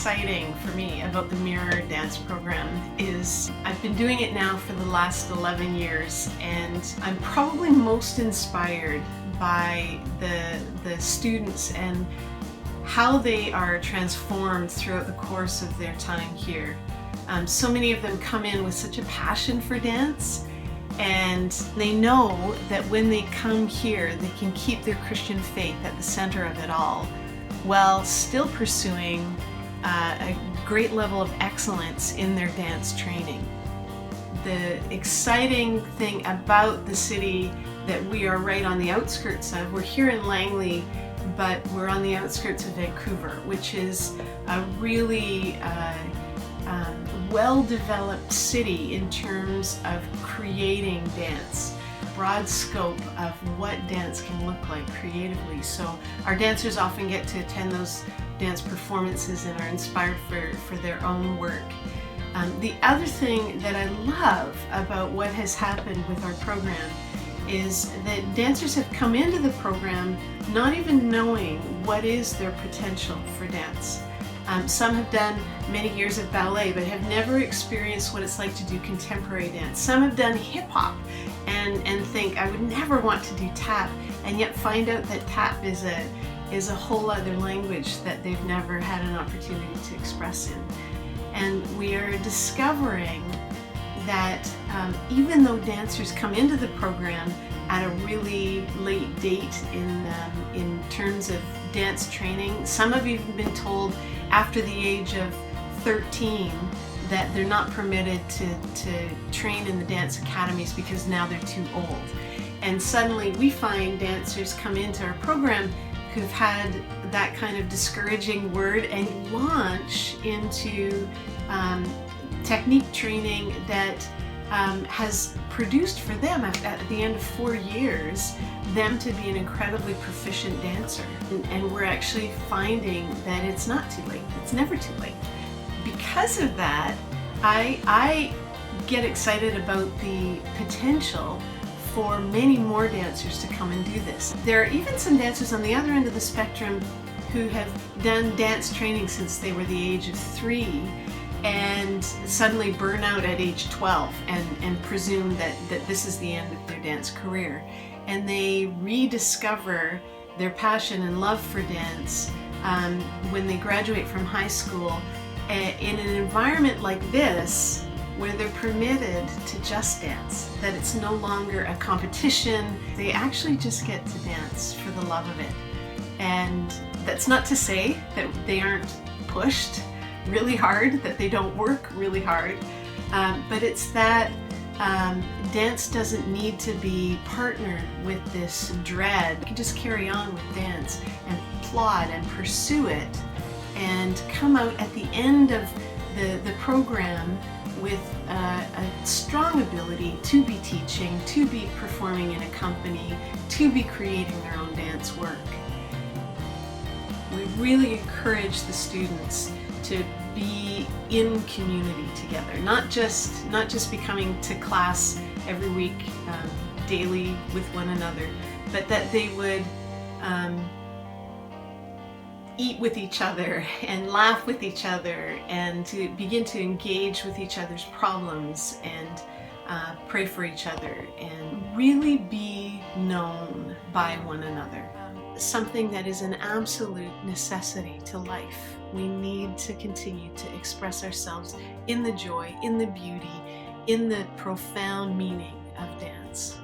exciting for me about the Mirror Dance program is I've been doing it now for the last 11 years, and I'm probably most inspired by the students and how they are transformed throughout the course of their time here. So many of them come in with such a passion for dance, and they know that when they come here they can keep their Christian faith at the center of it all, while still pursuing a great level of excellence in their dance training. The exciting thing about the city that we are right on the outskirts of, we're here in Langley, but we're on the outskirts of Vancouver, which is a really well-developed city in terms of creating dance. Broad scope of what dance can look like creatively. So our dancers often get to attend those dance performances and are inspired for their own work. The other thing that I love about what has happened with our program is that dancers have come into the program not even knowing what is their potential for dance. Some have done many years of ballet but have never experienced what it's like to do contemporary dance. Some have done hip-hop and think, I would never want to do tap, and yet find out that tap is a whole other language that they've never had an opportunity to express in. And we are discovering that even though dancers come into the program at a really late date in terms of dance training, some have even been told after the age of 13 that they're not permitted to train in the dance academies because now they're too old. And suddenly we find dancers come into our program who've had that kind of discouraging word and launch into technique training that has produced for them at the end of 4 years them to be an incredibly proficient dancer. And we're actually finding that it's not too late. It's never too late. Because of that, I get excited about the potential for many more dancers to come and do this. There are even some dancers on the other end of the spectrum who have done dance training since they were the age of 3 and suddenly burn out at age 12 and presume that this is the end of their dance career. And they rediscover their passion and love for dance when they graduate from high school in an environment like this, where they're permitted to just dance, that it's no longer a competition. They actually just get to dance for the love of it. And that's not to say that they aren't pushed really hard, that they don't work really hard, but it's that dance doesn't need to be partnered with this dread. You can just carry on with dance and plod and pursue it and come out at the end of the program with a strong ability to be teaching, to be performing in a company, to be creating their own dance work. We really encourage the students to be in community together, not just be coming to class every week, daily with one another, but that they would eat with each other and laugh with each other and to begin to engage with each other's problems and pray for each other and really be known by one another. Something that is an absolute necessity to life. We need to continue to express ourselves in the joy, in the beauty, in the profound meaning of dance.